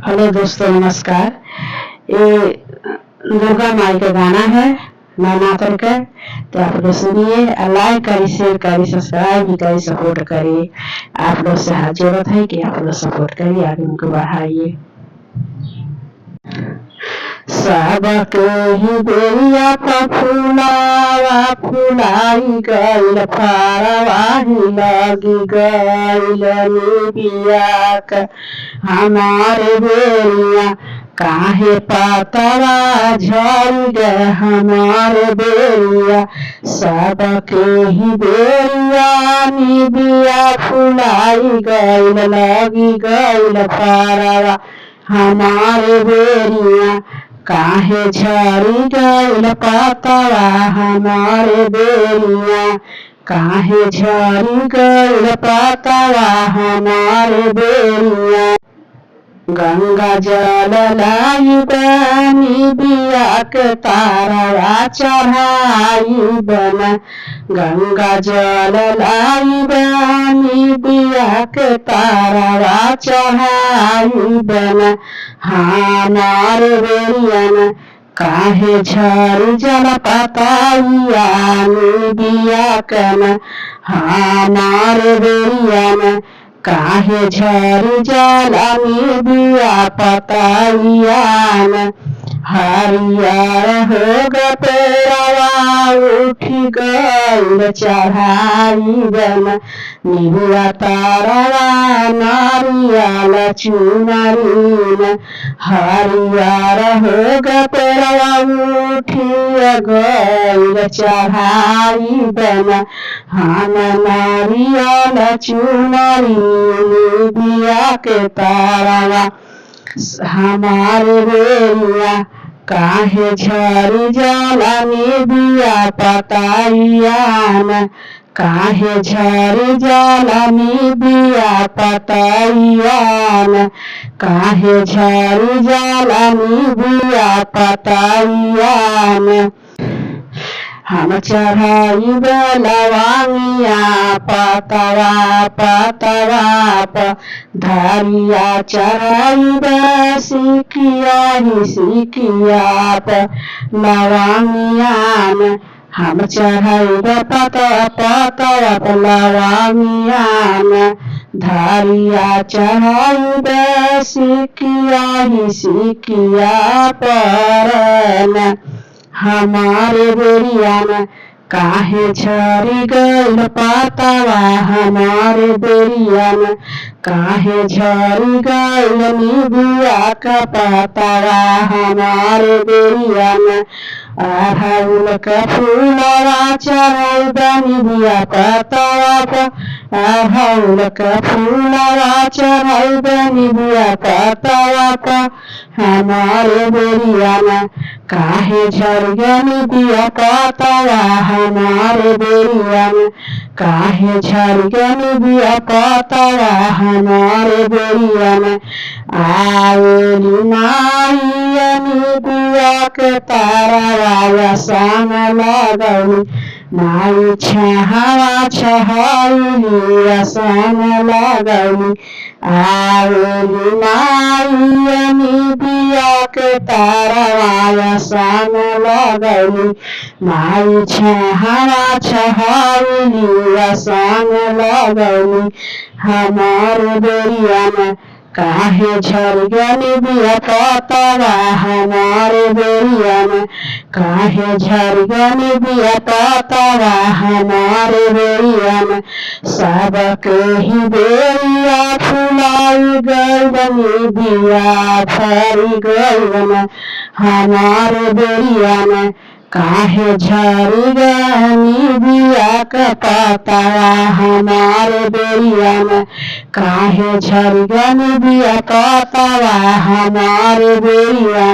Hello दोस्तों, नमस्कार। ये दुर्गा माई का गाना है नाना करके, तो आप लोग सुनिए, लाइक करिए, शेयर करिए, सब्सक्राइब भी करिए, सपोर्ट करिए। आप लोग से हाथ जरूरत है कि आप लोग सपोर्ट करिए, आगे उनको बढ़ाइए। सबके ही बेरिया फुलावा फुलाई गइल, फारवा ही लगी गइल निबियाक हमारे बेरिया काहे पतवा झड़ गए हमारे बेरिया। सबके ही बेरिया निबिया फुलाई गइल, लगी गइल फारवा हमारे बेरिया काहे झड़ी गइल पतवा हमारे बेरिया, काहे झड़ी गइल पतवा हमारे बेरिया। गंगा जल लाई बनी बिया के तारवा चढ़ाई बना, गंगा जल लाई बनी बिया के तारवा चढ़ाई बना हमारे बेरिया काहे झड़ी जल पताइया बिया कना हमारे बेरिया काहे झड़ी जल बिया पताइया। हरियर हो गया उठी गइल चढ़ाई बना, निहुआ तारवा नारियल चुनरीन। हरियर हो गया उठी गइल चढ़ाई बना, हम नारियल चुनरीन बिया के तारवा हमारे बेरिया काहे झड़ी जलनी बिया पताइया, काहे झड़ी जलनी बिया पताइया, काहे झड़ी जलनी बिया पताइया। हम चढ़ाई लवांगिया पतवा पतवा धरिया चढ़ाई सिकिया ही सिकिया लवांगिया। हम चढ़ाई पतवा पतवा लवांगिया धरिया चढ़ाई सिकिया ही सिकिया पर हमारे बेरिया काहे झड़ी गइल पतवा हमारे बेरिया काहे झड़ी गइल निबिया का पतवा हमारे बेरिया। अड़हुल का फूलवा चढ़ाई निबिया पतवा अड़हुल का फूलवा चढ़ाई निबिया पतवा हमारे बेरिया काहे झड़ गई बिया पतवा हमारे बेरिया, काहे झड़ गई बिया पतवा हमारे बेरिया। आवेली माई बिया के तारवा संग लगौली, माई छहवा छहैली संग लगौली। आवेली माई बिया के तारवा संग लगौली, माई छहवा छहैली संग लगौली। हमारे बेरिया काहे झड़ गई बिया पतवा हमारे बेरिया, काहे झड़ गई बिया पतवा हमारे बेरिया। सबके ही बेरिया फुलाई गइल बिया फरी गइल हमारे बेरिया, काहे झड़ी गई बिया का पतवा हमारे बेरिया, काहे झड़ी गई बिया पतवा हमारे बेरिया।